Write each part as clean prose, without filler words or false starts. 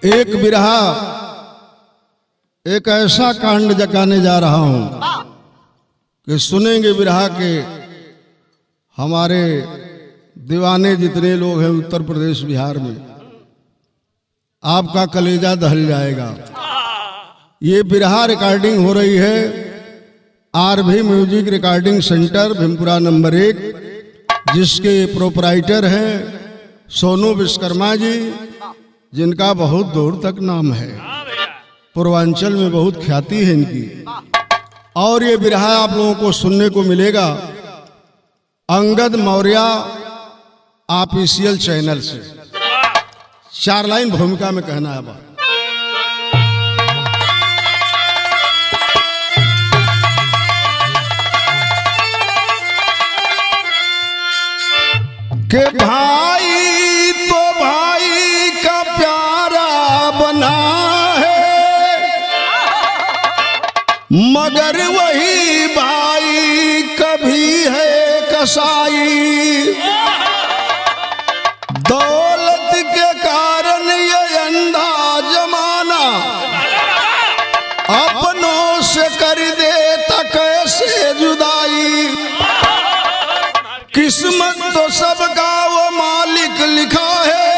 एक बिरहा एक ऐसा कांड जगाने जा रहा हूं कि सुनेंगे बिरहा के हमारे दीवाने जितने लोग हैं उत्तर प्रदेश बिहार में, आपका कलेजा दहल जाएगा। ये बिरहा रिकॉर्डिंग हो रही है RV music recording centre Bhimpura number 1, जिसके प्रोपराइटर हैं सोनू विश्वकर्मा जी, जिनका बहुत दूर तक नाम है, पूर्वांचल में बहुत ख्याति है इनकी। और ये बिरहा आप लोगों को सुनने को मिलेगा अंगद मौर्य ऑफिशियल चैनल से। 4 लाइन भूमिका में कहना है बात। के भाई तो भाई का प्यारा बना है, मगर वही भाई कभी है कसाई। दौलत के कारण ये अंधा जमाना अपनों से कर देता कैसे जुदाई। किस्मत तो सबका वो मालिक लिखा है,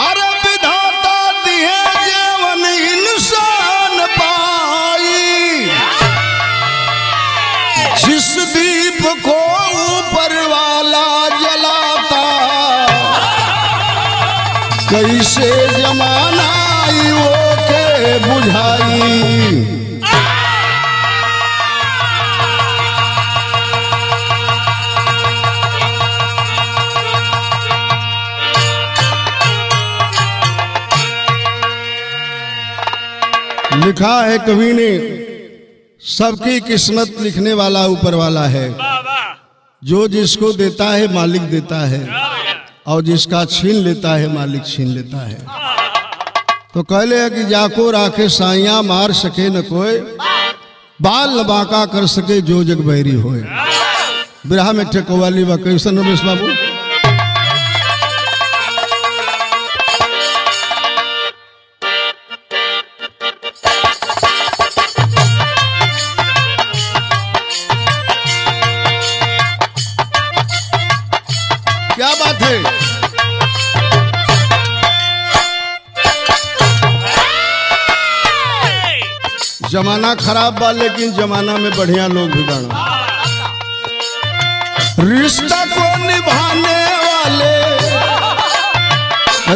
अरे विधाता दिए जीवन इंसान पाई। जिस दीप को ऊपर वाला जलाता, कैसे जमाना आई वो के बुझाई। लिखा है कवि ने, सबकी किस्मत लिखने वाला ऊपर वाला है। जो जिसको देता है मालिक देता है, और जिसका छीन लेता है मालिक छीन लेता है। तो कहले है कि जाको राखे साइया मार सके न कोई, बाल न बांका कर सके जो जग बहरी होए। बिरहा में ठेकोवाली बा कैसन रमेश बाबू। क्या बात है। जमाना खराब बा, लेकिन जमाना में बढ़िया लोग भी बना। रिश्ता को निभाने वाले,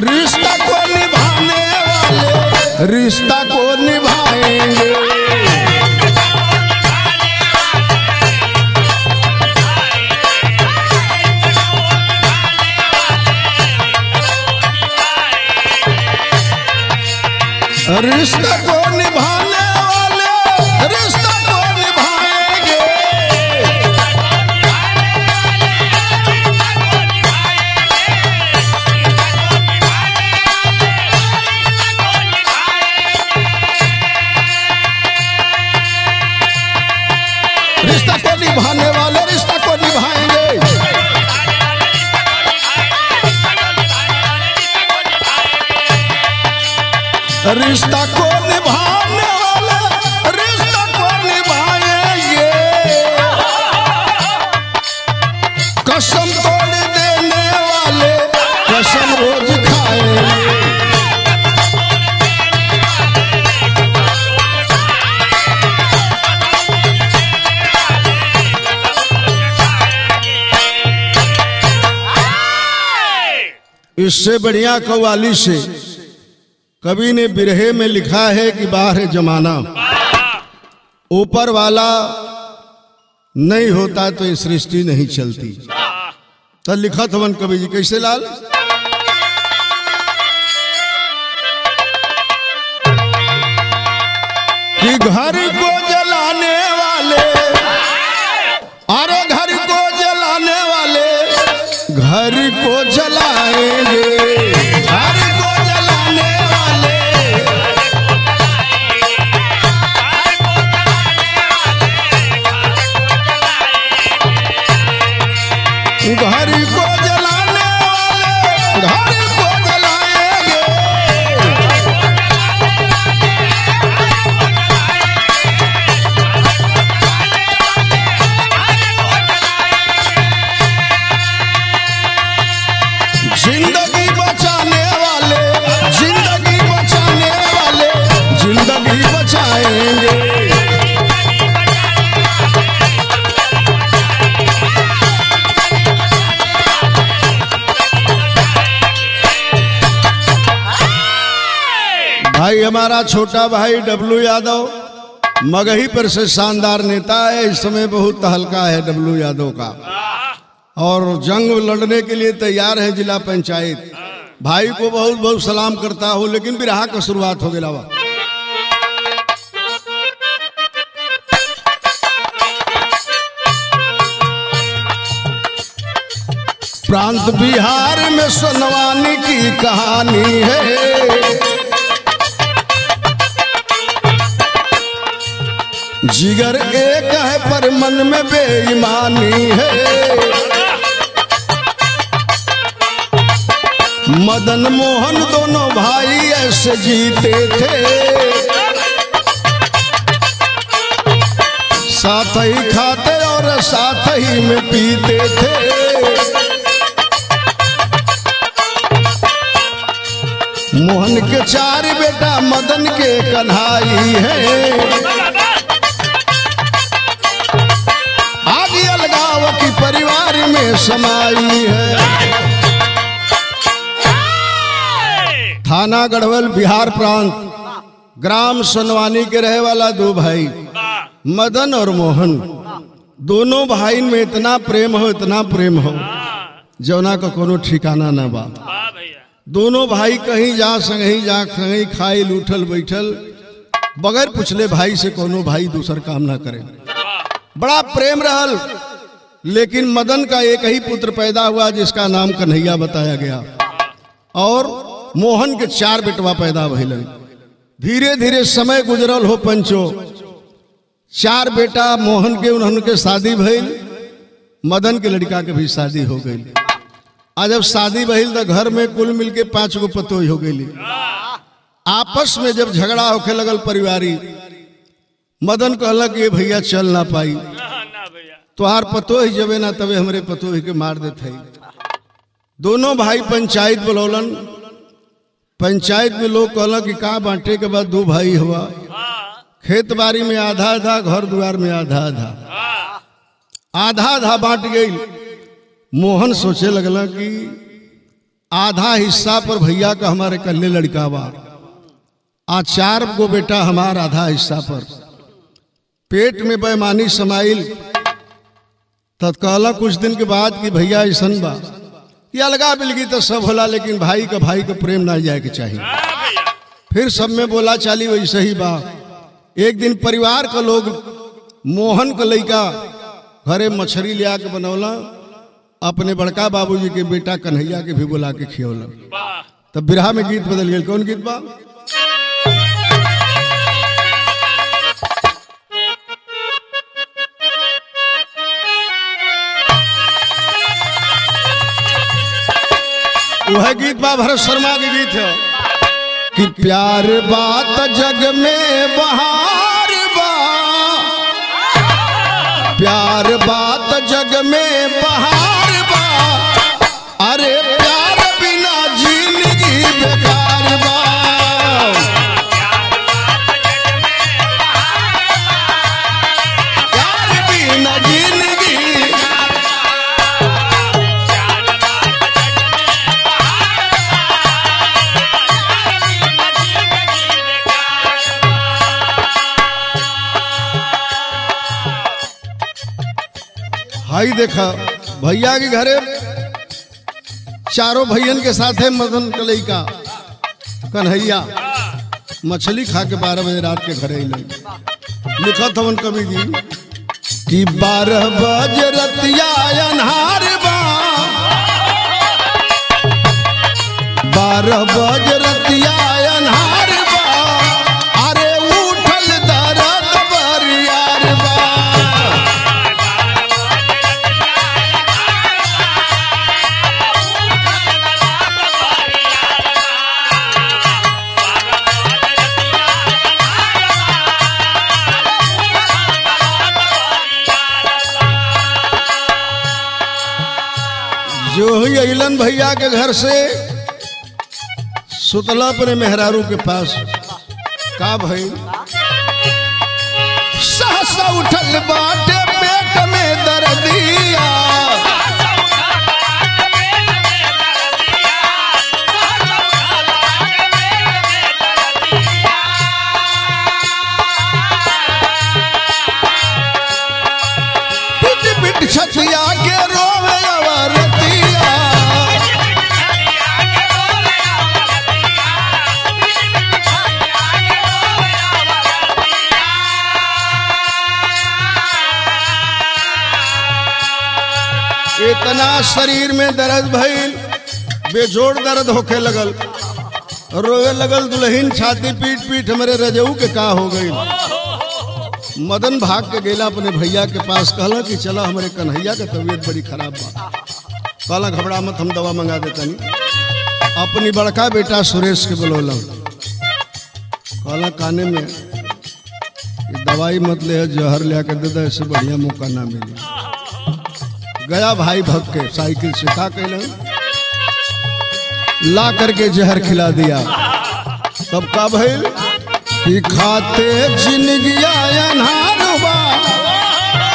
रिश्ता को निभाने वाले रिश्ता को निभाएंगे। रिश्ता को निभाने वाले रिश्ता को निभाएंगे। रिश्ता को निभाने वाले रिश्ता को निभाएंगे। रिश्ता को निभाने वाले रिश्ता को निभाएंगे। कसम तोड़ देने वाले कसम रोज खाएंगे। इससे बढ़िया कव्वाली से कवि ने बिरहे में लिखा है कि बाहर है जमाना, ऊपर वाला नहीं होता तो ये सृष्टि नहीं चलती। तो लिखा था वन कवि जी कैसे लाल। कि घर को जलाने वाले, अरे घर को जलाने वाले घर को जलाएंगे। घर को जलाने वाले घर को जलाएंगे। बचाएंगे। भाई हमारा छोटा भाई डब्लू यादव मगही पर से शानदार नेता है। इस समय बहुत तहलका है डब्लू यादव का और जंग लड़ने के लिए तैयार है जिला पंचायत। भाई को बहुत बहुत सलाम करता हूँ। लेकिन बिरहा का शुरुआत हो गया। प्रांत बिहार में सोनवानी की कहानी है। जिगर एक है पर मन में बेईमानी है। मदन मोहन दोनों भाई ऐसे जीते थे, साथ ही खाते और साथ ही में पीते थे। मोहन के 4 बेटा मदन के कन्हाई है। की परिवार में समाई है। थाना गढ़वल बिहार प्रांत, ग्राम सोनवानी के रहे वाला 2 भाई मदन और मोहन। दोनों भाई में इतना प्रेम हो, इतना प्रेम हो जौना का कोनो ठिकाना ना बा। दोनों भाई कहीं जा संगही खाइल उठल बैठल बगैर पूछले भाई से कोनो भाई दूसर काम ना करे। बड़ा प्रेम रहल। लेकिन मदन का एक ही पुत्र पैदा हुआ जिसका नाम कन्हैया बताया गया और मोहन के 4 बेटवा पैदा भइलन। धीरे धीरे समय गुजरल हो पंचो। 4 बेटा मोहन के उनके शादी भइल। मदन के लड़का के भी शादी हो गई। आज जब शादी भइल तो घर में कुल मिल के 5 गो पतोही हो गई। आपस में जब झगड़ा होके लगल परिवारी, मदन कहलक ये भैया चल ना पाई, तोहार पतोही जबे ना तबे हमरे पतोही के मार देते। दोनों भाई पंचायत बुलौलन। पंचायत में लोग कहला कि का बांटे के बाद 2 भाई हुआ। खेत बाड़ी में आधा आधा, घर द्वार में आधा आधा, आधा आधा बांट गई। मोहन सोचे लगला कि आधा हिस्सा पर भैया का हमारे कल्ले लड़का बा, 4 गो बेटा हमार आधा हिस्सा पर। पेट में बेईमानी समाइल। तत्काला कुछ दिन के बाद कि भैया ऐसन बा कि अलगा बिलगी तो सब होला, लेकिन भाई का प्रेम ना जाए के चाहिए। फिर सब में बोला चाली वैसे ही बा। एक दिन परिवार का लोग मोहन का लड़का घरे मछली ले आके बनौला, अपने बड़का बाबूजी के बेटा कन्हैया के भी बुला के खियौला। तब बिरहा में गीत बदल गए। कौन गीत बा? वह गीत बा भरत शर्मा के गीत है कि प्यार बात जग में बहार बा, प्यार बात जग में बहार बा, अरे प्यार बिना जिंदगी बेकार बा। प्यार बिना जिंदगी भाई देखा भैया के घरे 4 भैयन के साथ है मदन का लड़का कन्हैया मछली खा के 12 बजे रात के घरे लिखा था उन कवि जी कि 12 बजे रतिया अन्हार बा, 12 बजे रतिया अन्हार बा, अरे उठल दर्द बरियार बा। जो ही अइलन भैया के घर से सुतला अपने मेहरारू के पास का भाई उठल बाटे पेट में दर्दिया। पिट पिट छतिया के रोवे अवरतिया। इतना शरीर में दर्द भइल, बेजोड़ दर्द होखे लगल, रोवे लगल दुल्हन छाती पीट पीट हमरे रजऊ के का हो गई। मदन भाग के गेला अपने भैया के पास, कहला कि चला हमारे कन्हैया के तबीयत बड़ी खराब बा। कहला घबरा मत, हम दवा मंगा देतनी। अपनी बड़का बेटा सुरेश के बोलौला, कहला काने में दवाई मत ले, जहर ले के दे दे, इससे बढ़िया मौका ना मिले। गया भाई भग के साइकिल से का कैल ला करके जहर खिला दिया। तब का भइल कि खाते जिंदगिया अन्हार बा,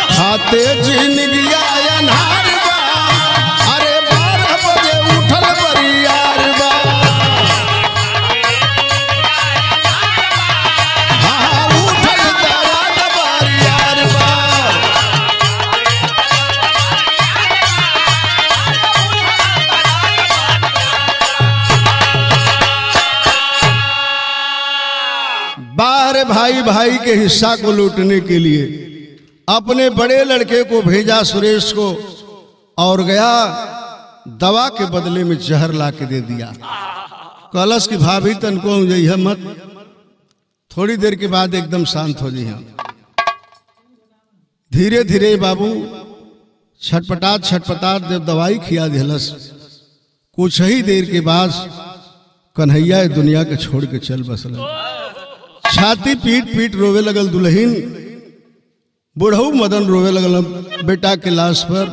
खाते जिंदगिया अन्हार बा। अरे 12 बजे उठल बरियार बा। हाँ उठल दवा बरियार बा। बाहर भाई भाई के हिस्सा को लूटने के लिए अपने बड़े लड़के को भेजा सुरेश को, और गया दवा के बदले में जहर ला के दे दिया। कलश की भाभी तनको जइह मत, थोड़ी देर के बाद एकदम शांत हो जइह। धीरे धीरे बाबू छटपटात छटपटात जब दवाई खिया दिलस, कुछ ही देर के बाद कन्हैया दुनिया के छोड़ के चल बसल। छाती पीट पीट रोवे लगल दुल्हन, बुढ़ऊ मदन रोवे लगल बेटा के लाश पर।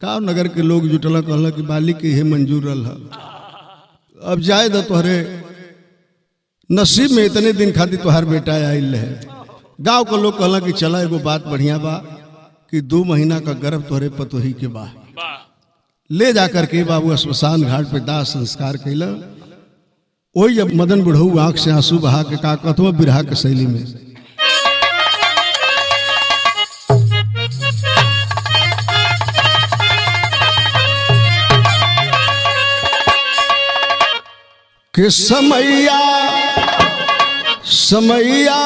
का नगर के लोग जुटल, कहल कि बाली के हे मंजूर रहा, अब जाए द तोहरे नसीब में इतने दिन खातिर तोहार बेटा आयल है। गांव के लोग कहला कि चला एगो बात बढ़िया बा कि 2 महीना का गर्भ तोहरे पतोही के बा, ले जाकर के बाबू श्मशान घाट पे दाह संस्कार कैला। वही जब मदन बुढ़ऊ आंख से आंसू बहा के का कथवा बिरहा के शैली में कि समैया समैया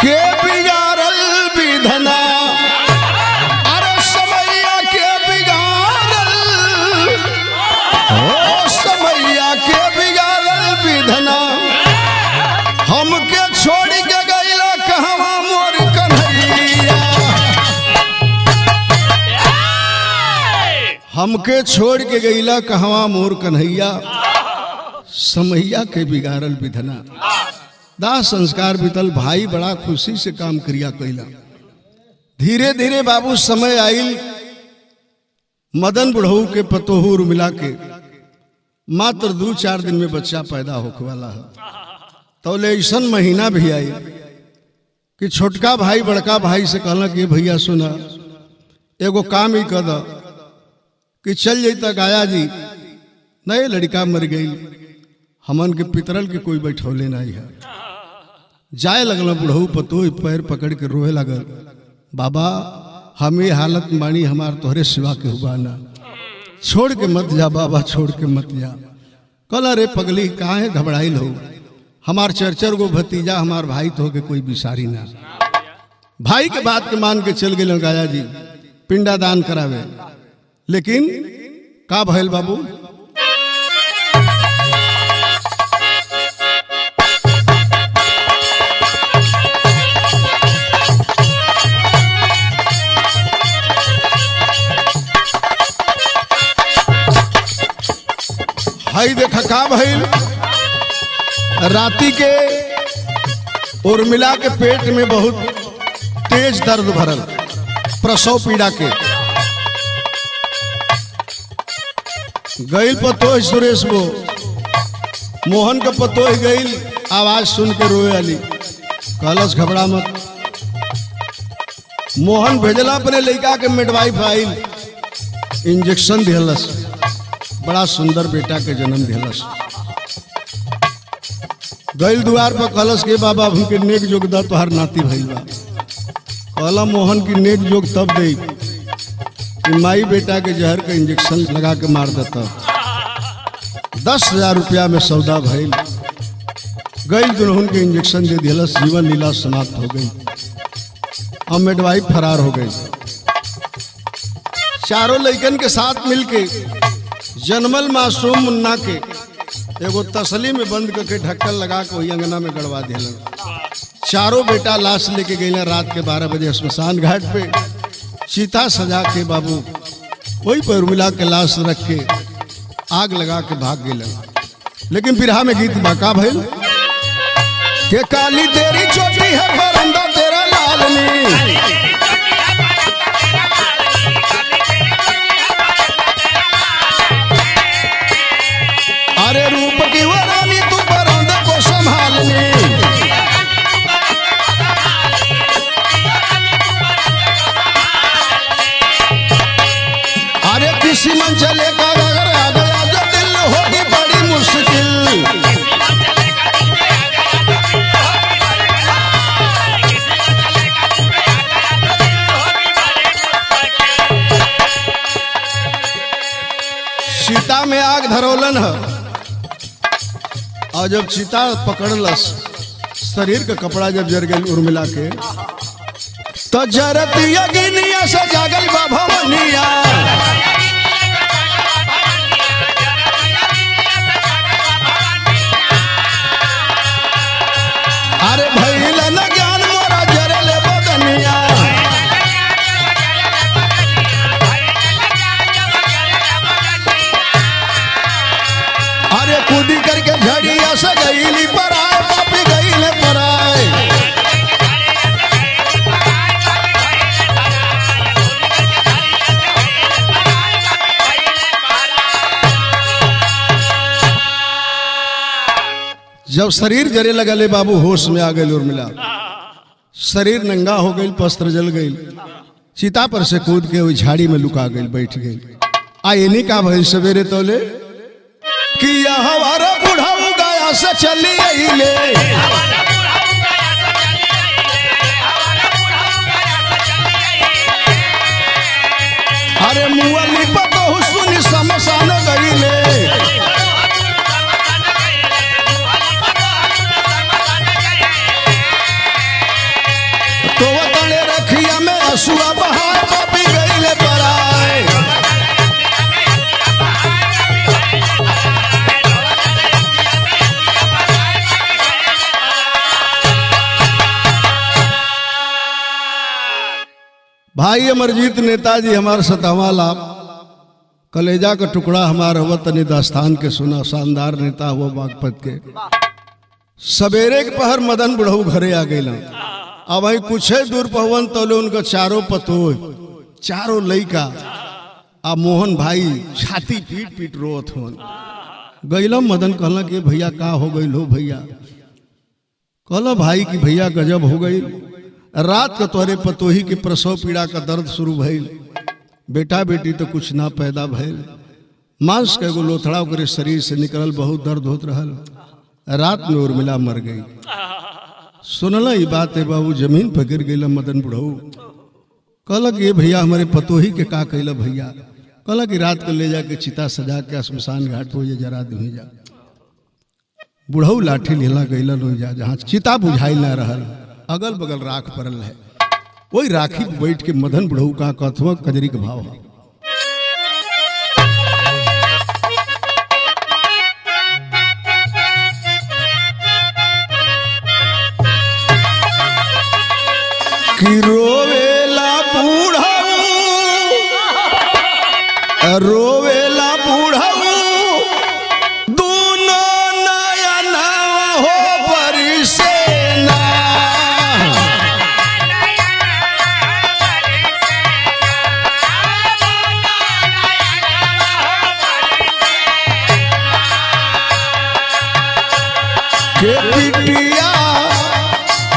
के बिगाड़ल विधना। अरे समैया के बिगाड़ल, ओ समैया के विधना। हमके छोड़ के गईला कहवा मोर कन्हैया। हमके छोड़ के गईला कहवा मोर कन्हैया। समैया के बिगाड़ल विधना। दाह संस्कार बीतल, भाई बड़ा खुशी से काम क्रिया कैला। धीरे धीरे बाबू समय आइल, मदन बुढ़ऊ के पतोहूर मिला के मात्र 2-4 दिन में बच्चा पैदा होने वाला है। तो ले ऐसा महीना भी आई कि छोटका भाई बड़का भाई से कहला कि भैया सुना एगो काम ही कर द कि चल जाता गाया जी, नए लड़का मर गई, हमन के पितरल के कोई बैठौले नहीं है। जाए लगल बुढ़ऊ पतो पैर पकड़ के रोए लगल, बाबा हम ये हालत में बानी, हमार तोहरे सिवा के हुआ ना, छोड़ के मत जा बाबा, छोड़ के मत जा। कहला रे पगली काहे घबराइल हो, हमार 4 गो भतीजा हमार भाई तो के कोई बिसारी ना। भाई के बात के मान के चल गए गाया जी पिंडा दान करावे। लेकिन का भइल बाबू, हाई देखा का भइल, राती के उर्मिला के पेट में बहुत तेज दर्द भरल, प्रसव पीड़ा के। गईल पतोह सुरेश वो मोहन का पतोह गईल, आवाज सुन के रोए वाली। कहलस घबरा मत, मोहन भेजला अपने लड़का के मिडवाइफ आइल, इंजेक्शन दिलस, बड़ा सुंदर बेटा के जन्म दिलस। गैल द्वार पर कहलस के बाबा हमके नेक जोग दा तोहार नाती भइल बा। कहला मोहन की नेक जोग तब दे कि माई बेटा के जहर के इंजेक्शन लगा के मार देता। 10,000 रुपया में सौदा भइल। गैल दुल्हन के इंजेक्शन दे दिलस, जीवन लीला समाप्त हो गई। अब मिडवाइफ फरार हो गई। चारों लड़कन के साथ मिलके जन्मल मासूम मुन्ना के एगो तसली में बंद करके ढक्कन लगा के वही अंगना में गड़वा दिलन। चारों बेटा लाश लेके गए रात के 12 बजे श्मशान घाट पे, चीता सजा के बाबू वही पर मिला के लाश रख के आग लगा के भाग गए। लेकिन बिरहा में गीत बाका भइल के काली तेरी चोटी है बरंदा तेरा लालनी, अरे रूप की वो रानी तू बरंदा को संभालनी, अरे किसी मन चले का अगर आ गया जो दिल होगी बड़ी मुश्किल, चीता में आग धरोलन है। और जब चीता पकड़लस शरीर का कपड़ा जब जर गई उर्मिला के तो जरती अग्निया से जागल बा भवनिया, अरे भइल न ज्ञान मोरा जरले बदनिया, अरे कूदी करके झड़िया से गईली पर आए पापी गईले पर आए, जब शरीर जरे लगले बाबू होश में आ गई उर्मिला, शरीर नंगा हो गई, वस्त्र जल गई, चिता पर से कूद के वही झाड़ी में लुका गई, बैठ गई। आईनी का भइल सवेरे तोले कि हमारा बूढ़ा गया से चली अइले, अरे मुअली पतहु सुनी समसान गईले, तो तने रखिया में हसुआ बहार पापी गईले पर आए, भाई अमरजीत नेताजी हमारे 7वां लाभ, कलेजा का टुकड़ा हमारा हुआ तनि दास्तान के सुना, शानदार नेता हुआ बागपत के। सवेरे के पहर मदन बुढ़ऊ घरे आ गए। अब वही कुछ दूर पवन तोले उनका चारों पतो, चारों लइका आ मोहन भाई छाती पीट पीट रोत हो गईलम। मदन कहला कि भैया का हो गई हो भैया? कहला भाई कि भैया गजब हो गई, रात का तोरे पतोही के प्रसव पीड़ा का दर्द शुरू भइल, बेटा बेटी तो कुछ ना पैदा भइल, मांस के एगो लोथड़ा ओकरे शरीर से निकलल, बहुत दर्द होत रहल, रात में उर्मिला मर गई। सुनला ये बात है बाबू, जमीन पर गिर गई मदन बुढ़ऊ। कहला कि ये भैया हमारे पतोही के का कैला भैया? कहला कि रात को ले जाके चिता सजा के श्मशान घाट हो जरा दे जा। बुढ़ऊ लाठी लेला गईलन हो जा, जहाँ चिता बुझाई ना रहल, अगल बगल राख पड़ल है, वही राखी बैठ के मदन बुढ़ऊ का कथवा कजरी के भाव है। कि रोवेला बूढ़ऊ, रोवेला बूढ़ऊ, दोनों नयन हो बरसेना,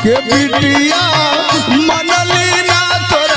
के बिटिया मनली ना तोर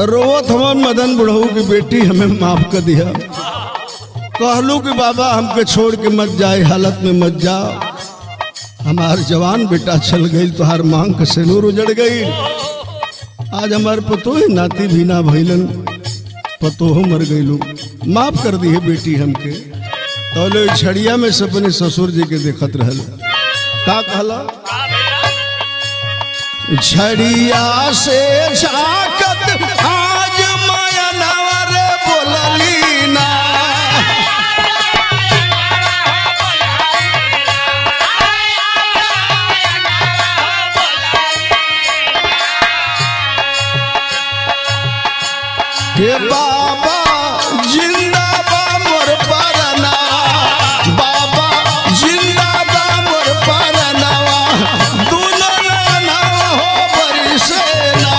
रोवत हमन मदन बुढ़ऊ की बेटी हमें माफ कर दिया। कहलू कि बाबा हमके छोड़ के मत जाए, हालत में मत जाओ। हमार जवान बेटा चल गई, तुहार मांग का सिंदूर उजड़ गई। आज हमार पतो है नाती भी ना भइलन, पतो हो मर गई। माफ कर दी है बेटी हमके। तो छड़िया में से अपने ससुर जी के देखत रहल। का कहला? छड़िया से झाकत आज माया नवर बोलली ना। हे बाबा जिंदाबाद मोर परना, बाबा जिंदाबाद मोर परना, दुल्हन ना हो बरिसेना।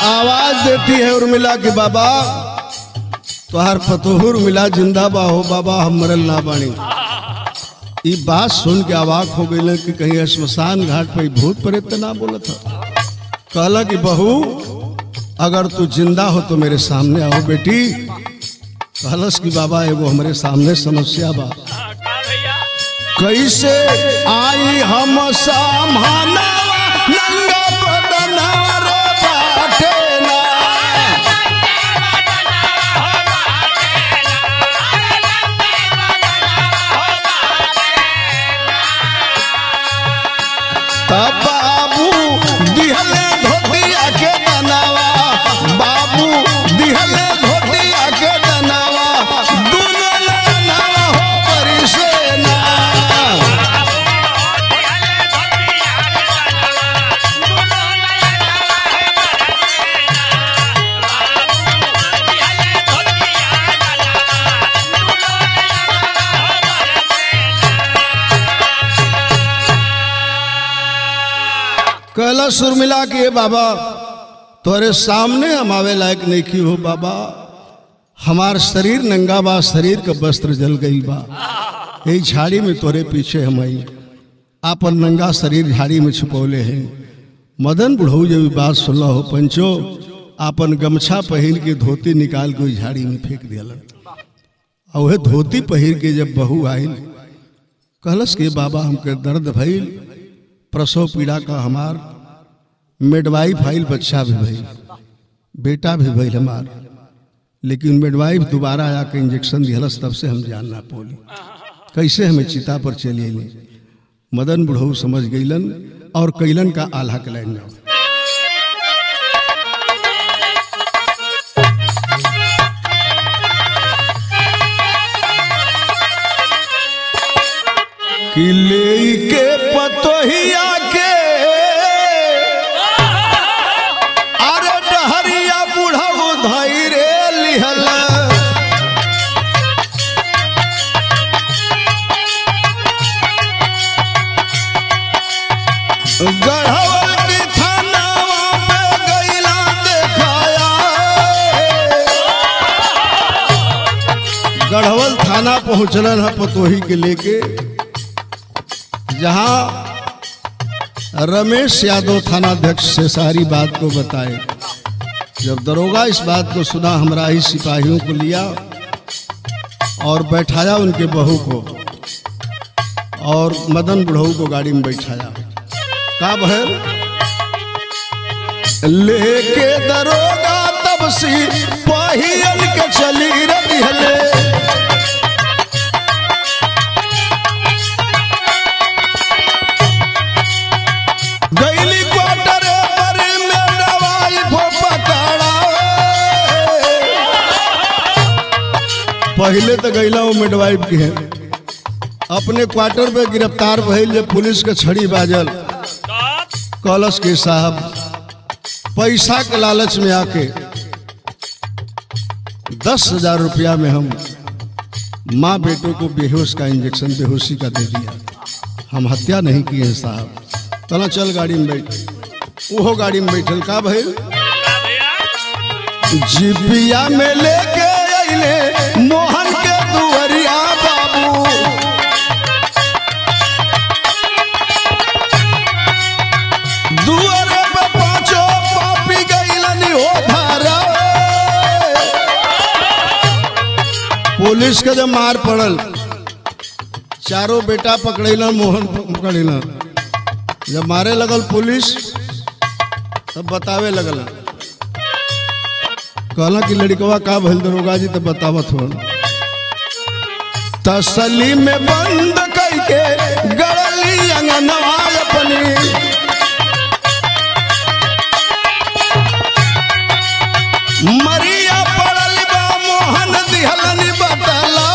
आवाज देती है उर्मिला की बाबा तुहार पतोहुर मिला जिंदाबा हो बाबा, हम मरल ना बानी। ये बात सुन के अवाक हो गई कि कहीं श्मशान घाट पे भूत प्रेत ना बोला था। कहला कि बहू अगर तू जिंदा हो तो मेरे सामने आओ बेटी। कहलस कि बाबा एगो हमारे सामने समस्या बा, कैसे आई हम सामना नंगा बदना रे बाटे ना। तब बाबू दिहले धोतिया के दनावा, बाबू दिहले धोतिया के दनावा, दुल्हन ना हो बरिसेना। कहला सुरमिला के बाबा तोरे सामने हम आवे लायक नहीं की हो बाबा, हमार शरीर नंगा बा, शरीर का वस्त्र जल गई बा। यही झाड़ी में तोरे पीछे हम आई, आपन नंगा शरीर झाड़ी में छुपौले हैं। मदन बुढ़ऊ जब बात सुनला हो पंचो आपन गमछा पहिर के धोती निकाल के झाड़ी में फेंक दिया। और वह धोती पहिर के जब बहू आई कहलस के बाबा हमके दर्द भइल, प्रसव पीड़ा का हमार मिडवाइफ आइल, बच्चा भी भइल, बेटा भी भइल हमार, लेकिन मिडवाइफ दोबारा आके इंजेक्शन दिहलस, तब से हम जान ना पोली कैसे हमें चिता पर चली अली। मदन बुढ़ऊ समझ गईलन और कैलन का आल्हा कलाइन जाओ। कि ले के पतोहिया के अरे डहरिया बुढ़ऊ धैरे लिहल, गढ़वल की थानावा पे गईला देखाया। गढ़वल थाना पहुंचलन है पतोही के लेके, जहां रमेश यादव थानाध्यक्ष से सारी बात को बताए। जब दरोगा इस बात को सुना, हमरा ही सिपाहियों को लिया और बैठाया उनके बहू को, और मदन बुढ़ऊ को गाड़ी में बैठाया। का बहर लेके दरोगा तब सिपाहियन के चली रही हले, पहले तो गईला वो मिडवाइफ के हैं, अपने क्वार्टर पे गिरफ्तार भइल। जब पुलिस के छड़ी बाजल, कॉलेज के साहब पैसा के लालच में आके 10,000 रुपया में हम माँ बेटों को बेहोश का इंजेक्शन बेहोशी का दे दिया। हम हत्या नहीं किए हैं साहब, तना चल गाड़ी में बैठ। वो गाड़ी में बैठल का भाई जिपिया में लेके अइले मोहन के दुअरिया बाबू। दुअरे पे पांचों पापी गइलन हो धारा। पुलिस के जब मार पड़ल चारों बेटा पकड़ेला मोहन पकड़ेला। जब मारे लगल पुलिस तब बतावे लगल कहला कि लड़कवा का भइल दरोगा जी तब बतावत हो। तसली में बंद करके गड़ली अंगनवा अपनी। मरिया पड़ल बा मोहन दिहलन बतला।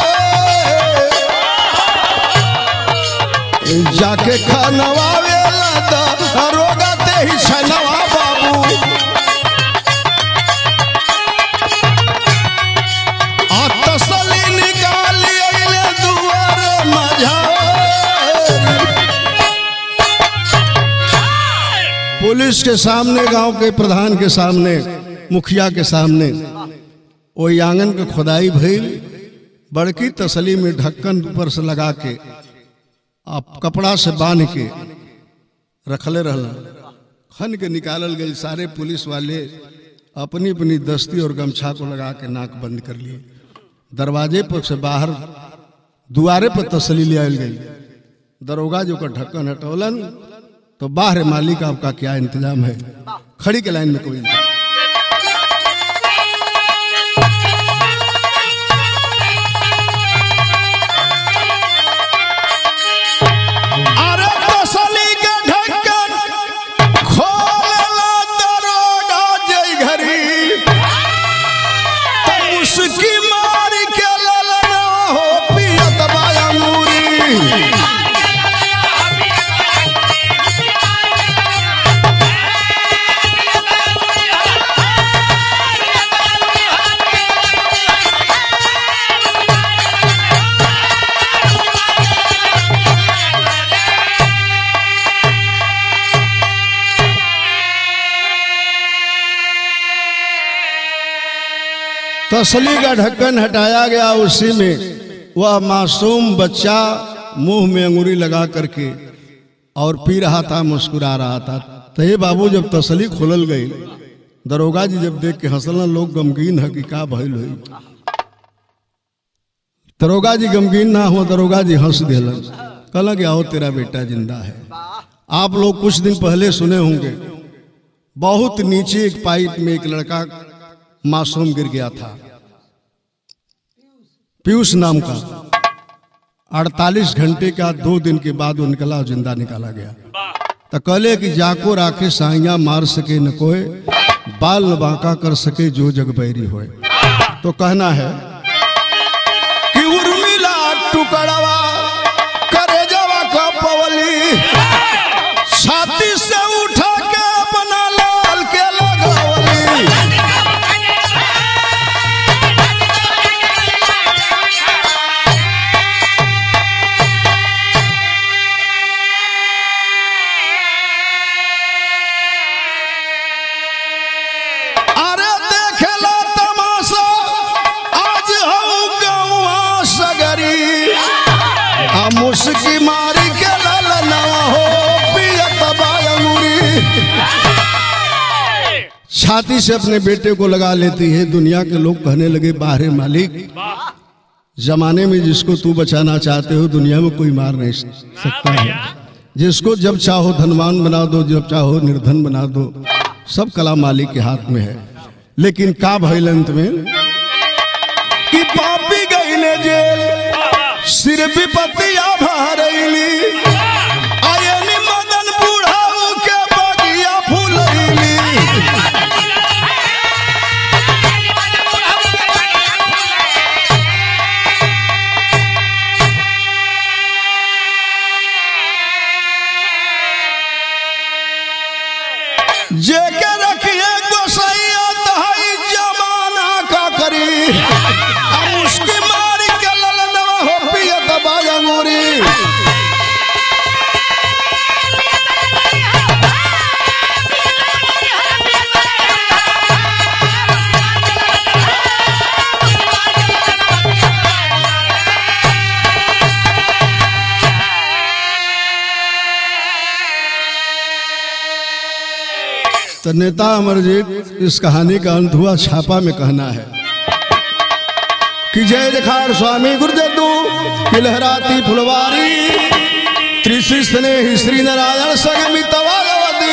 जाके खनवावे रोगा ते ही छनवा बाबू। आ तसली निकाल अइले दुआर मझा। पुलिस के सामने, गांव के प्रधान के सामने, मुखिया के सामने वही आंगन के खुदाई भइल। बड़की तसली में ढक्कन ऊपर से लगा के आप कपड़ा से बांध के रखले रहला। खन के निकालल गई। सारे पुलिस वाले अपनी अपनी दस्ती और गमछा को लगा के नाक बंद कर लिए। दरवाजे पर से बाहर दुआरे पर तसली ले आयल गई। दरोगा जो का ढक्कन हटौलन तो बाहर मालिक आपका क्या इंतजाम है? खड़ी के लाइन में कोई नहीं। तसली का ढक्कन हटाया गया। उसी में वह मासूम बच्चा मुंह में अंगूरी लगा करके और पी रहा था, मुस्कुरा रहा था। तो ये बाबू जब तसली खुलल गई, दरोगा जी जब देख के हंसलन। लोग गमगीन है कि का भइल हुई। दरोगा जी गमगीन ना हो, दरोगा जी हंस दिलन। कहला कि आओ तेरा बेटा जिंदा है। आप लोग कुछ दिन पहले सुने होंगे बहुत नीचे एक पाइप में एक लड़का मासूम गिर गया था, पीयूष नाम का। 48 घंटे का 2 दिन के बाद वो निकला, जिंदा निकाला गया। तो कहले कि जाको राखे साइया मार सके न कोई, बाल न बांका कर सके जो जग बैरी होए। तो कहना है कि उर्मिला टुकड़वा करे जवा का पवली, छाती से उठा के अपना लाल के लगावली। अरे देखेला तमाशा आज हम गौवा सगरी, आ मुस्की मारी के ललना हो पियत बायंगुरी। छाती से अपने बेटे को लगा लेती है। दुनिया के लोग कहने लगे बाहरे मालिक, जमाने में जिसको तू बचाना चाहते हो दुनिया में कोई मार नहीं सकता है। जिसको जब चाहो धनवान बना दो, जब चाहो निर्धन बना दो, सब कला मालिक के हाथ में है। लेकिन का भइल अंत में कि पापी गईले जेल, सिर विपत्तिया भरैली, आयनी मदन बूढ़ाऊ के बगिया फूलैली। जेके रखिए गोसैया तहाई जमाना का करी, अब उसकी मारी के ललनवा हो पियत बायंगुरी। तो नेता अमरजीत इस कहानी का अंत हुआ, छापा में कहना है कि जय जखार स्वामी गुरुजदू की लहराती फुलवारी त्रिशी स्नेही श्री नारायण संग मितवावती